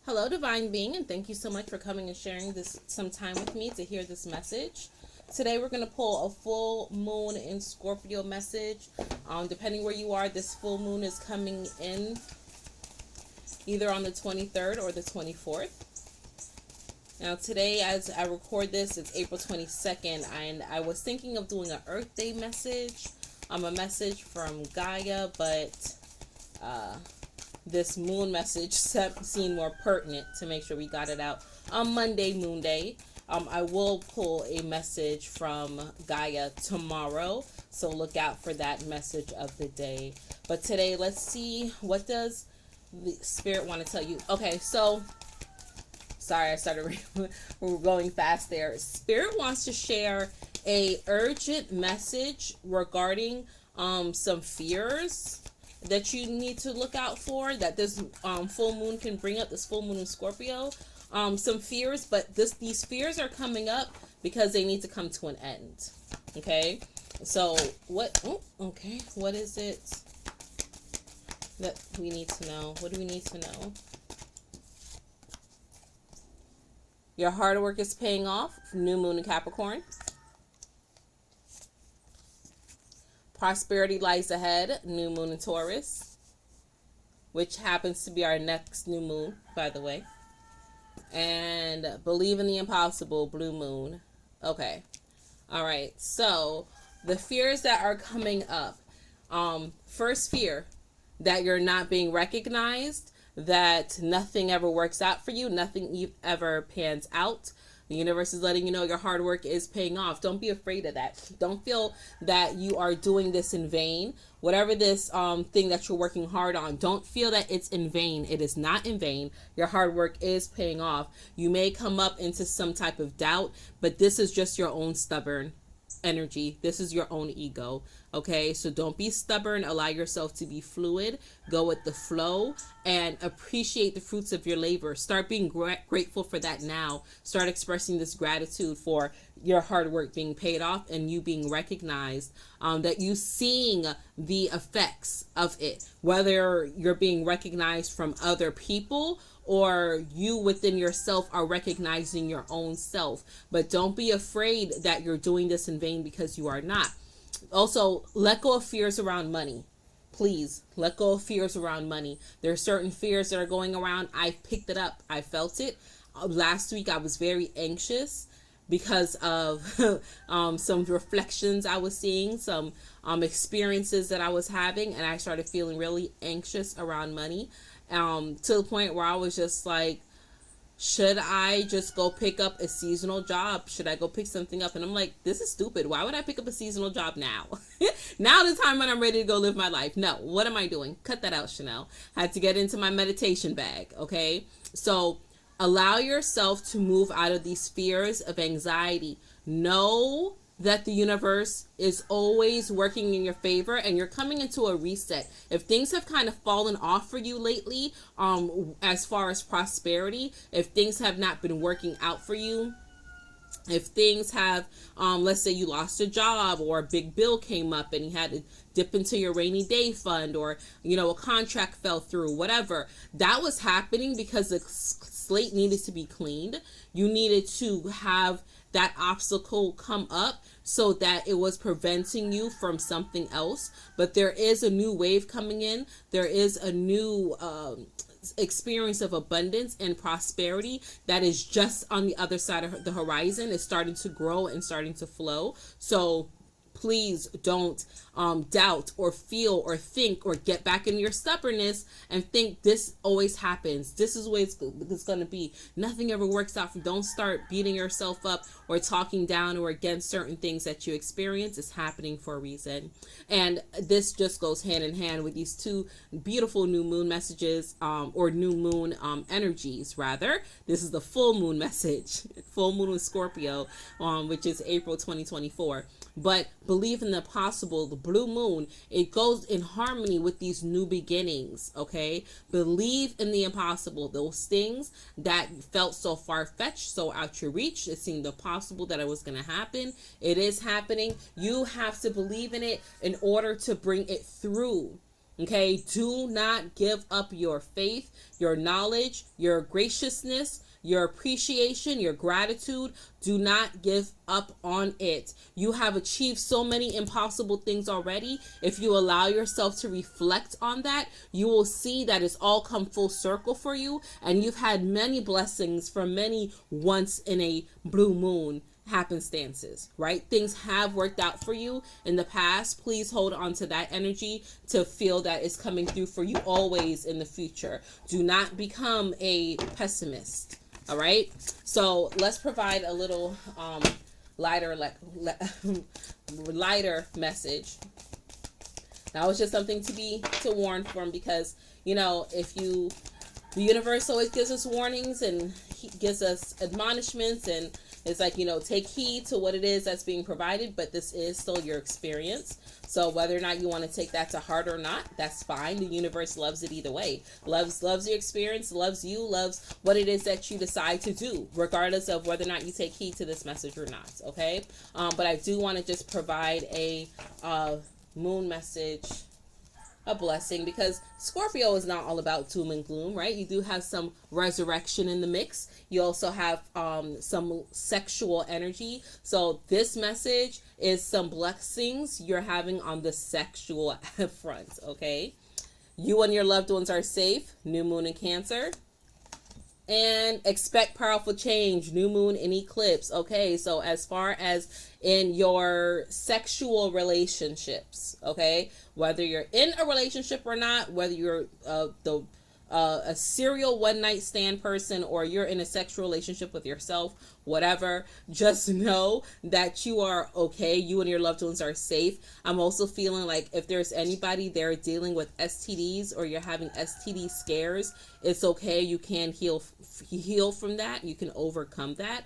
Hello, divine being, and thank you so much for coming and sharing some time with me to hear this message. Today we're going to pull a full moon in Scorpio message. Depending where you are, this full moon is coming in either on the 23rd or the 24th. Now today, as I record this, it's April 22nd, and I was thinking of doing an Earth Day message. A message from Gaia, but this moon message seemed more pertinent to make sure we got it out on Monday, Moon Day. I will pull a message from Gaia tomorrow, so look out for that message of the day. But today, let's see, what does the Spirit want to tell you? Okay, so, sorry, I started we're going fast there. Spirit wants to share a urgent message regarding some fears that you need to look out for, that this full moon can bring up, this full moon in Scorpio. Some fears, but these fears are coming up because they need to come to an end. Okay, so what is it that we need to know? What do we need to know? Your hard work is paying off. New moon in Capricorn. Prosperity lies ahead. New moon in Taurus, which happens to be our next new moon, by the way. And believe in the impossible, blue moon. Okay. All right. So the fears that are coming up. First fear, that you're not being recognized, that nothing ever works out for you, nothing ever pans out. The universe is letting you know your hard work is paying off. Don't be afraid of that. Don't feel that you are doing this in vain. Whatever this thing that you're working hard on, don't feel that it's in vain. It is not in vain. Your hard work is paying off. You may come up into some type of doubt, but this is just your own stubborn energy. This is your own ego. Okay, so don't be stubborn. Allow yourself to be fluid. Go with the flow and appreciate the fruits of your labor. Start being grateful for that now. Start expressing this gratitude for your hard work being paid off and you being recognized, that you seeing the effects of it, whether you're being recognized from other people or you within yourself are recognizing your own self. But don't be afraid that you're doing this in vain, because you are not. Also, let go of fears around money. Please let go of fears around money. There are certain fears that are going around. I picked it up. I felt it. Last week I was very anxious because of some reflections I was seeing, some experiences that I was having, and I started feeling really anxious around money, to the point where I was just like, should I just go pick up a seasonal job? Should I go pick something up? And I'm like, this is stupid. Why would I pick up a seasonal job now? Now the time when I'm ready to go live my life. No, what am I doing? Cut that out, Chanel. I had to get into my meditation bag, okay? So allow yourself to move out of these fears of anxiety. Know that the universe is always working in your favor and you're coming into a reset. If things have kind of fallen off for you lately, as far as prosperity, if things have not been working out for you, if things have, let's say you lost a job or a big bill came up and you had to dip into your rainy day fund, or, a contract fell through, whatever, that was happening because the slate needed to be cleaned. You needed to have that obstacle come up so that it was preventing you from something else. But there is a new wave coming in. There is a new experience of abundance and prosperity that is just on the other side of the horizon. It's starting to grow and starting to flow. So please don't doubt or feel or think or get back into your stubbornness and think this always happens. This is the way it's going to be. Nothing ever works out. Don't start beating yourself up or talking down or against certain things that you experience. It's happening for a reason. And this just goes hand in hand with these two beautiful new moon messages, or new moon energies, rather. This is the full moon message, full moon with Scorpio, which is April 2024. But believe in the possible, the blue moon, it goes in harmony with these new beginnings, okay? Believe in the impossible. Those things that felt so far-fetched, so out your reach, it seemed impossible that it was going to happen. It is happening. You have to believe in it in order to bring it through. Okay, do not give up your faith, your knowledge, your graciousness, your appreciation, your gratitude. Do not give up on it. You have achieved so many impossible things already. If you allow yourself to reflect on that, you will see that it's all come full circle for you, and you've had many blessings from many once in a blue moon happenstances, right? Things have worked out for you in the past. Please hold on to that energy to feel that it's coming through for you always in the future. Do not become a pessimist. All right. So let's provide a little lighter lighter message. That was just something to warn from, because if the universe always gives us warnings and gives us admonishments, and it's like, take heed to what it is that's being provided, but this is still your experience. So whether or not you want to take that to heart or not, that's fine. The universe loves it either way. Loves your experience, loves you, loves what it is that you decide to do, regardless of whether or not you take heed to this message or not. Okay. But I do want to just provide a moon message, a blessing, because Scorpio is not all about doom and gloom, right? You do have some resurrection in the mix. You also have some sexual energy. So this message is some blessings you're having on the sexual front, okay? You and your loved ones are safe. New moon in Cancer. And expect powerful change. New moon in eclipse. Okay, so as far as in your sexual relationships, okay, whether you're in a relationship or not, whether you're a serial one night stand person or you're in a sexual relationship with yourself, whatever, just know that you are okay. You and your loved ones are safe. I'm also feeling like if there's anybody there dealing with STDs or you're having STD scares, it's okay. You can heal from that. You can overcome that.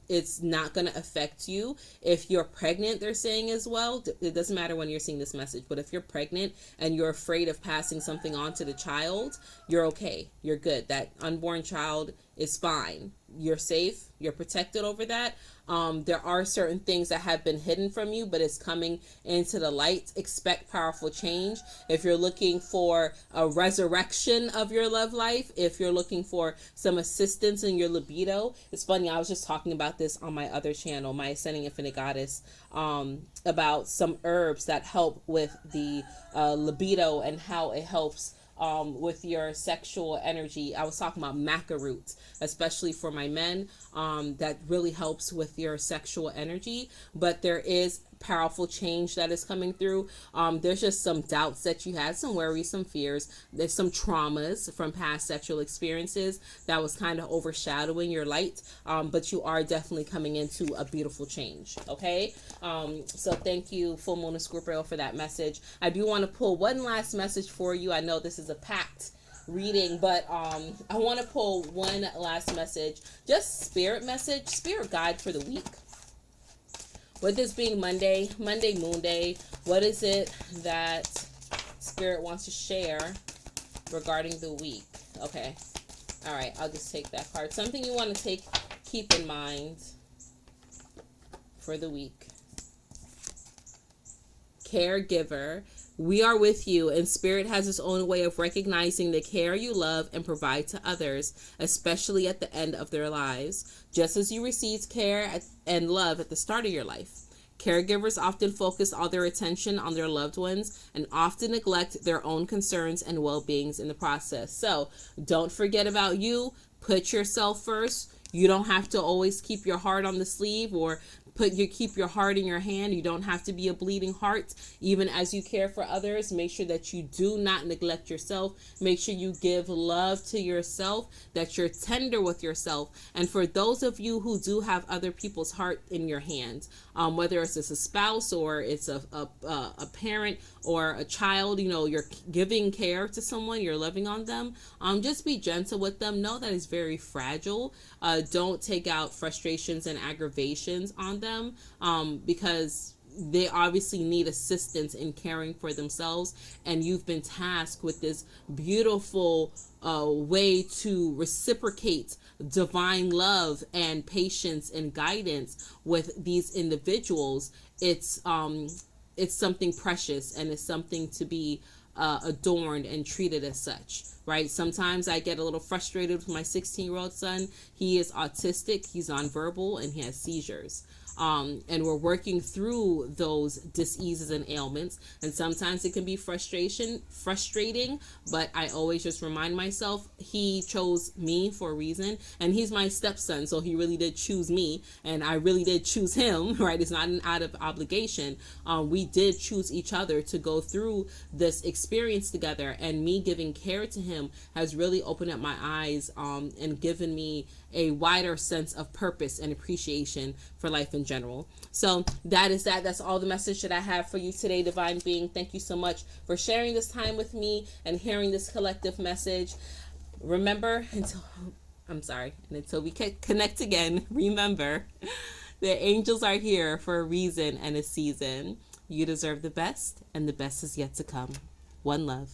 It's not going to affect you. If you're pregnant, they're saying as well, it doesn't matter when you're seeing this message, but if you're pregnant and you're afraid of passing something on to the child, you're okay. You're good. That unborn child is fine. You're safe. You're protected over that. There are certain things that have been hidden from you, but it's coming into the light. Expect powerful change. If you're looking for a resurrection of your love life, if you're looking for some assistance in your libido, it's funny, I was just talking about this on my other channel, my Ascending Infinite Goddess, about some herbs that help with the libido and how it helps with your sexual energy. I was talking about maca root, especially for my men. That really helps with your sexual energy. But there is powerful change that is coming through. There's just some doubts that you had, some worries, some fears. There's some traumas from past sexual experiences that was kind of overshadowing your light. But you are definitely coming into a beautiful change. Okay. So thank you, Full Moon and Scorpio, for that message. I do want to pull one last message for you. I know this is a packed reading, but I want to pull one last message, just spirit message, spirit guide for the week. With this being Monday Moon Day, what is it that Spirit wants to share regarding the week? Okay. All right. I'll just take that card. Something you want to keep in mind for the week. Caregiver. We are with you, and Spirit has its own way of recognizing the care you love and provide to others, especially at the end of their lives, just as you received care and love at the start of your life. Caregivers often focus all their attention on their loved ones and often neglect their own concerns and well-beings in the process. So don't forget about you. Put yourself first. You don't have to always keep your heart on the sleeve or keep your heart in your hand. You don't have to be a bleeding heart. Even as you care for others, make sure that you do not neglect yourself. Make sure you give love to yourself, that you're tender with yourself. And for those of you who do have other people's heart in your hands, whether it's a spouse or it's a parent or a child, you're giving care to someone, you're loving on them, just be gentle with them. Know that it's very fragile. Don't take out frustrations and aggravations on them, because they obviously need assistance in caring for themselves, and you've been tasked with this beautiful way to reciprocate divine love and patience and guidance with these individuals. It's something precious, and it's something to be adorned and treated as such, right? Sometimes I get a little frustrated with my 16-year-old son. He is autistic, he's nonverbal, and he has seizures. And we're working through those diseases and ailments. And sometimes it can be frustrating, but I always just remind myself he chose me for a reason, and he's my stepson, so he really did choose me, and I really did choose him, right? It's not an out of obligation. We did choose each other to go through this experience together, and me giving care to him has really opened up my eyes and given me a wider sense of purpose and appreciation for life in general. So that's all the message that I have for you today, divine being. Thank you so much for sharing this time with me and hearing this collective message. Remember, until we connect again, remember, the angels are here for a reason and a season. You deserve the best, and the best is yet to come. One love.